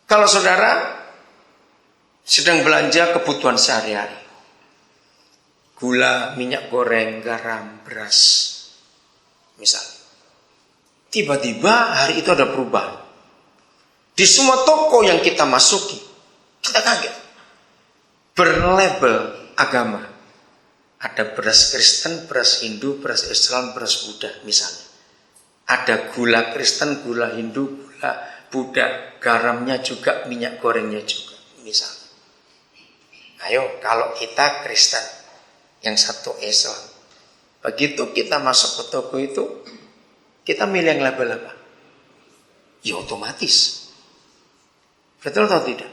Kalau saudara sedang belanja kebutuhan sehari-hari, gula, minyak goreng, garam, beras, misal, tiba-tiba hari itu ada perubahan. Di semua toko yang kita masuki, kita kaget. Berlabel agama. Ada beras Kristen, beras Hindu, beras Islam, beras Buddha misalnya. Ada gula Kristen, gula Hindu, gula Buddha, garamnya juga, minyak gorengnya juga misalnya. Ayo, kalau kita Kristen, yang satu Islam, begitu kita masuk ke toko itu, kita milih yang label apa? Ya otomatis. Betul atau tidak?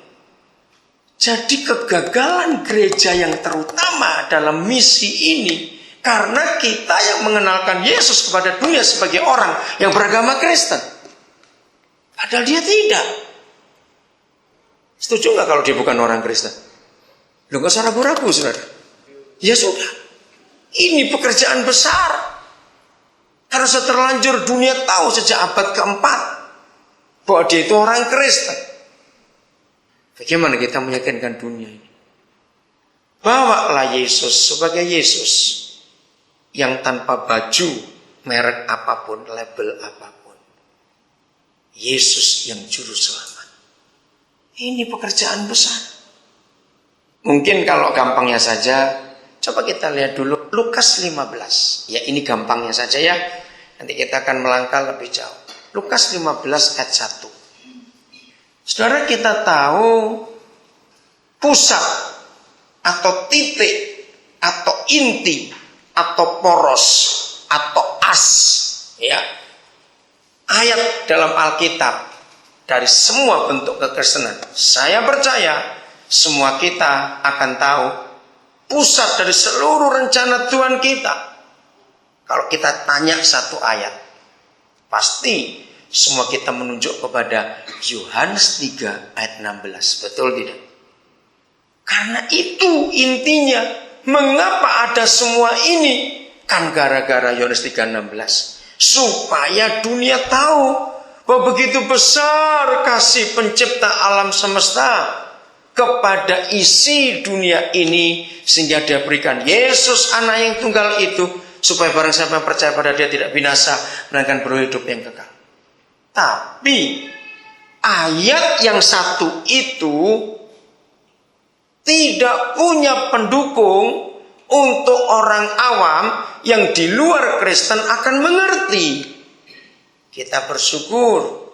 Jadi kegagalan gereja yang terutama dalam misi ini karena kita yang mengenalkan Yesus kepada dunia sebagai orang yang beragama Kristen. Padahal dia tidak. Setuju nggak kalau dia bukan orang Kristen? Lu nggak usah ragu-ragu, saudara. Ya sudah. Ini pekerjaan besar. Harusnya terlanjur dunia tahu sejak abad keempat bahwa dia itu orang Kristen. Bagaimana kita meyakinkan dunia ini? Bawalah Yesus sebagai Yesus yang tanpa baju, merek apapun, label apapun. Yesus yang juru selamat. Ini pekerjaan besar. Mungkin kalau gampangnya saja, coba kita lihat dulu Lukas 15. Ya ini gampangnya saja ya. Nanti kita akan melangkah lebih jauh. Lukas 15 ayat 1. Saudara, kita tahu pusat atau titik atau inti atau poros atau as ya ayat dalam Alkitab dari semua bentuk kekristenan. Saya percaya semua kita akan tahu pusat dari seluruh rencana Tuhan kita. Kalau kita tanya satu ayat, pasti semua kita menunjuk kepada Yohanes 3 ayat 16. Betul tidak? Karena itu intinya. Mengapa ada semua ini? Kan gara-gara Yohanes 3:16. Supaya dunia tahu bahwa begitu besar kasih pencipta alam semesta kepada isi dunia ini, sehingga dia berikan Yesus anak yang tunggal itu, supaya barang siapa yang percaya pada dia tidak binasa, melainkan beroleh hidup yang kekal. Tapi ayat yang satu itu tidak punya pendukung untuk orang awam yang di luar Kristen akan mengerti. Kita bersyukur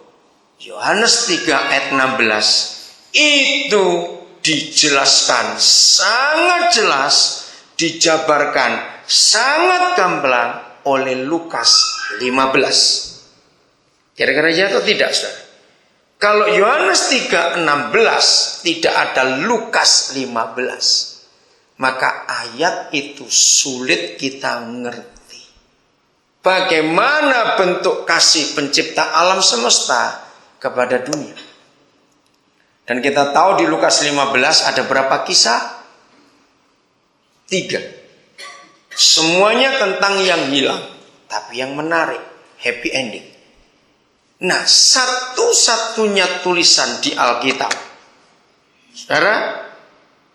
Yohanes 3 ayat 16 itu dijelaskan sangat jelas, dijabarkan sangat gamblang oleh Lukas 15. Kira-kira ya atau tidak, saudara? Kalau Yohanes 3:16 tidak ada Lukas 15, maka ayat itu sulit kita mengerti. Bagaimana bentuk kasih pencipta alam semesta kepada dunia? Dan kita tahu di Lukas 15 ada berapa kisah? 3. Semuanya tentang yang hilang, tapi yang menarik, happy ending. Nah, satu-satunya tulisan di Alkitab, saudara,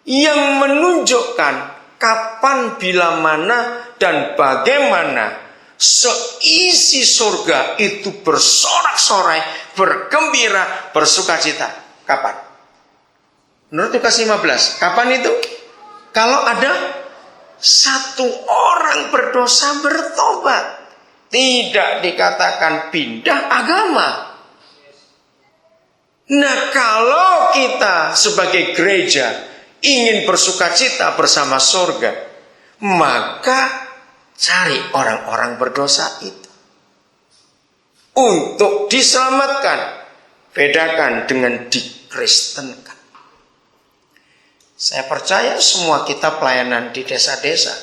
yang menunjukkan kapan, bila mana, dan bagaimana seisi surga itu bersorak-sorai, bergembira, bersukacita. Kapan? Menurut Lukas 15, kapan itu? Kalau ada satu orang berdosa bertobat. Tidak dikatakan pindah agama. Nah, kalau kita sebagai gereja ingin bersukacita bersama surga, maka cari orang-orang berdosa itu untuk diselamatkan. Bedakan dengan dikristenkan. Saya percaya semua kita pelayanan di desa-desa,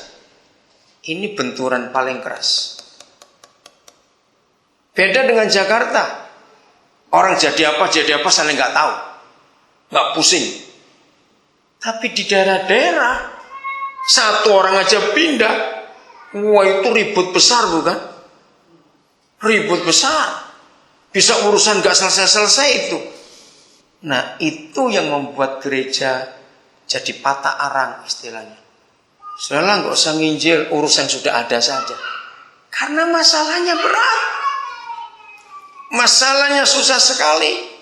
ini benturan paling keras. Beda dengan Jakarta. Orang jadi apa saling nggak tahu, nggak pusing. Tapi di daerah-daerah, satu orang aja pindah, wah itu ribut besar bukan? Ribut besar. Bisa urusan nggak selesai-selesai itu. Nah, itu yang membuat gereja jadi patah arang istilahnya. Sudahlah, nggak usah nginjil, urusan sudah ada saja. Karena masalahnya berat. Masalahnya susah sekali.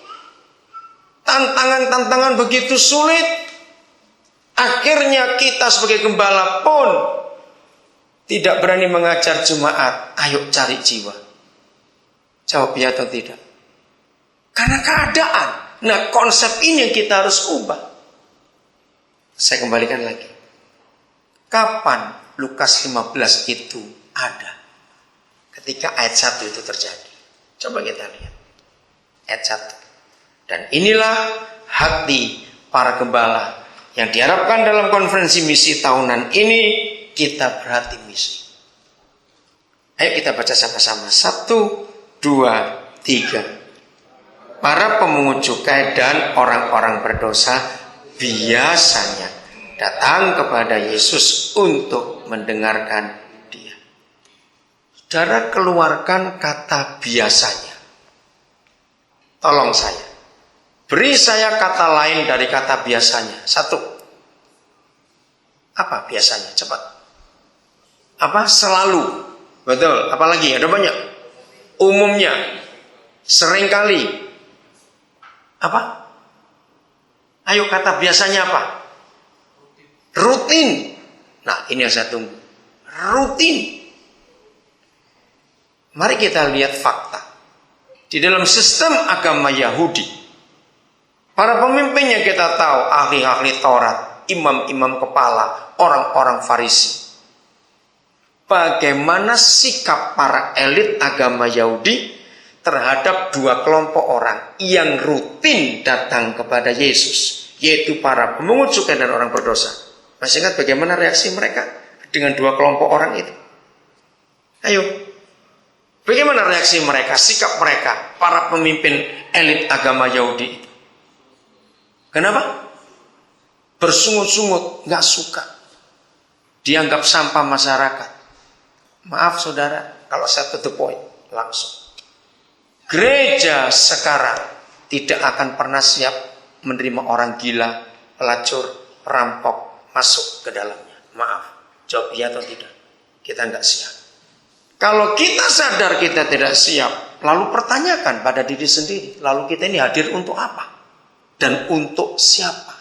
Tantangan-tantangan begitu sulit. Akhirnya kita sebagai gembala pun tidak berani mengajar jemaat. Ayo cari jiwa. Jawab ya atau tidak? Karena keadaan. Nah, konsep ini yang kita harus ubah. Saya kembalikan lagi. Kapan Lukas 15 itu ada? Ketika ayat 1 itu terjadi. Coba kita lihat. Ayat 1. Dan inilah hati para gembala yang diharapkan dalam konferensi misi tahunan ini, kita berhati misi. Ayo kita baca sama-sama. 1, 2, 3. Para pemungut cukai dan orang-orang berdosa biasanya datang kepada Yesus untuk mendengarkan dia. Saudara, keluarkan kata biasanya. Tolong saya. Beri saya kata lain dari kata biasanya. 1. Apa biasanya? Cepat. Apa? Selalu. Betul. Apalagi? Ada banyak. Umumnya. Seringkali. Apa? Ayo kata biasanya apa? Rutin. Nah, ini yang saya tunggu. Rutin. Mari kita lihat fakta. Di dalam sistem agama Yahudi, para pemimpinnya kita tahu, ahli-ahli Taurat, imam-imam kepala, orang-orang Farisi. Bagaimana sikap para elit agama Yahudi terhadap dua kelompok orang yang rutin datang kepada Yesus, yaitu para pemungut cukai dan orang berdosa. Masih ingat bagaimana reaksi mereka dengan dua kelompok orang itu? Ayo, bagaimana reaksi mereka, sikap mereka, para pemimpin elit agama Yahudi? Kenapa? Bersungut-sungut, gak suka. Dianggap sampah masyarakat. Maaf saudara, kalau saya to the point, langsung. Gereja sekarang tidak akan pernah siap menerima orang gila, pelacur, perampok masuk ke dalamnya. Maaf, jawab iya atau tidak? Kita gak siap. Kalau kita sadar kita tidak siap, lalu pertanyakan pada diri sendiri, lalu kita ini hadir untuk apa? Dan untuk siapa?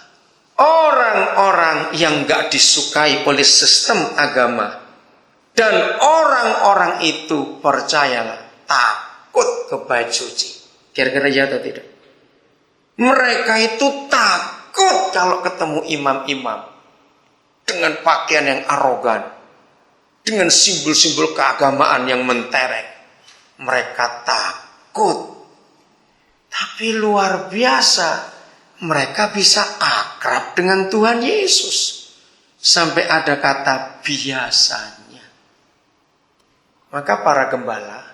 Orang-orang yang gak disukai oleh sistem agama. Dan orang-orang itu, percayalah, takut ke bait suci. Kira-kira ya atau tidak? Mereka itu takut kalau ketemu imam-imam dengan pakaian yang arogan, dengan simbol-simbol keagamaan yang mentereng. Mereka takut. Tapi luar biasa, mereka bisa akrab dengan Tuhan Yesus. Sampai ada kata biasanya. Maka para gembala,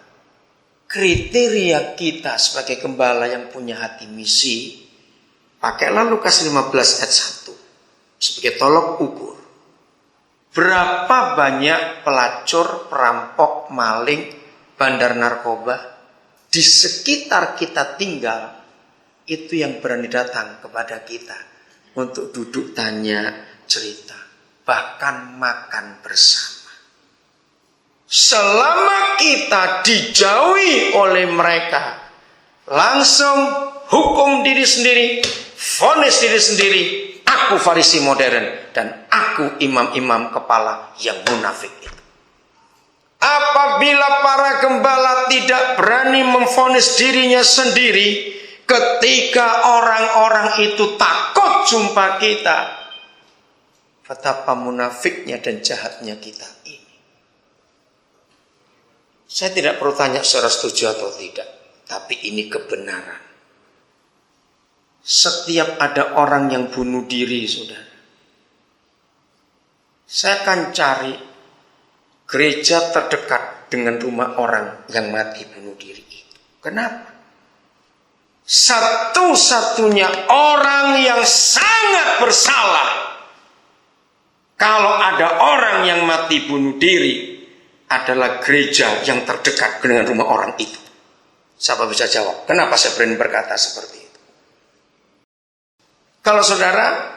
kriteria kita sebagai gembala yang punya hati misi, pakailah Lukas 15 ayat 1 sebagai tolok ukur. Berapa banyak pelacur, perampok, maling, bandar narkoba di sekitar kita tinggal, itu yang berani datang kepada kita untuk duduk tanya cerita, bahkan makan bersama. Selama kita dijauhi oleh mereka, langsung hukum diri sendiri, vonis diri sendiri, aku Farisi modern dan aku imam-imam kepala yang munafik itu. Apabila para gembala tidak berani memvonis dirinya sendiri, ketika orang-orang itu takut jumpa kita, betapa munafiknya dan jahatnya kita ini. Saya tidak perlu tanya secara setuju atau tidak, tapi ini kebenaran. Setiap ada orang yang bunuh diri, saudara, saya akan cari gereja terdekat dengan rumah orang yang mati bunuh diri itu. Kenapa? Satu-satunya orang yang sangat bersalah kalau ada orang yang mati bunuh diri adalah gereja yang terdekat dengan rumah orang itu. Siapa bisa jawab? Kenapa saya berani berkata seperti itu? Kalau saudara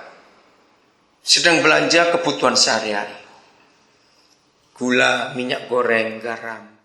sedang belanja kebutuhan sehari-hari, gula, minyak goreng, garam,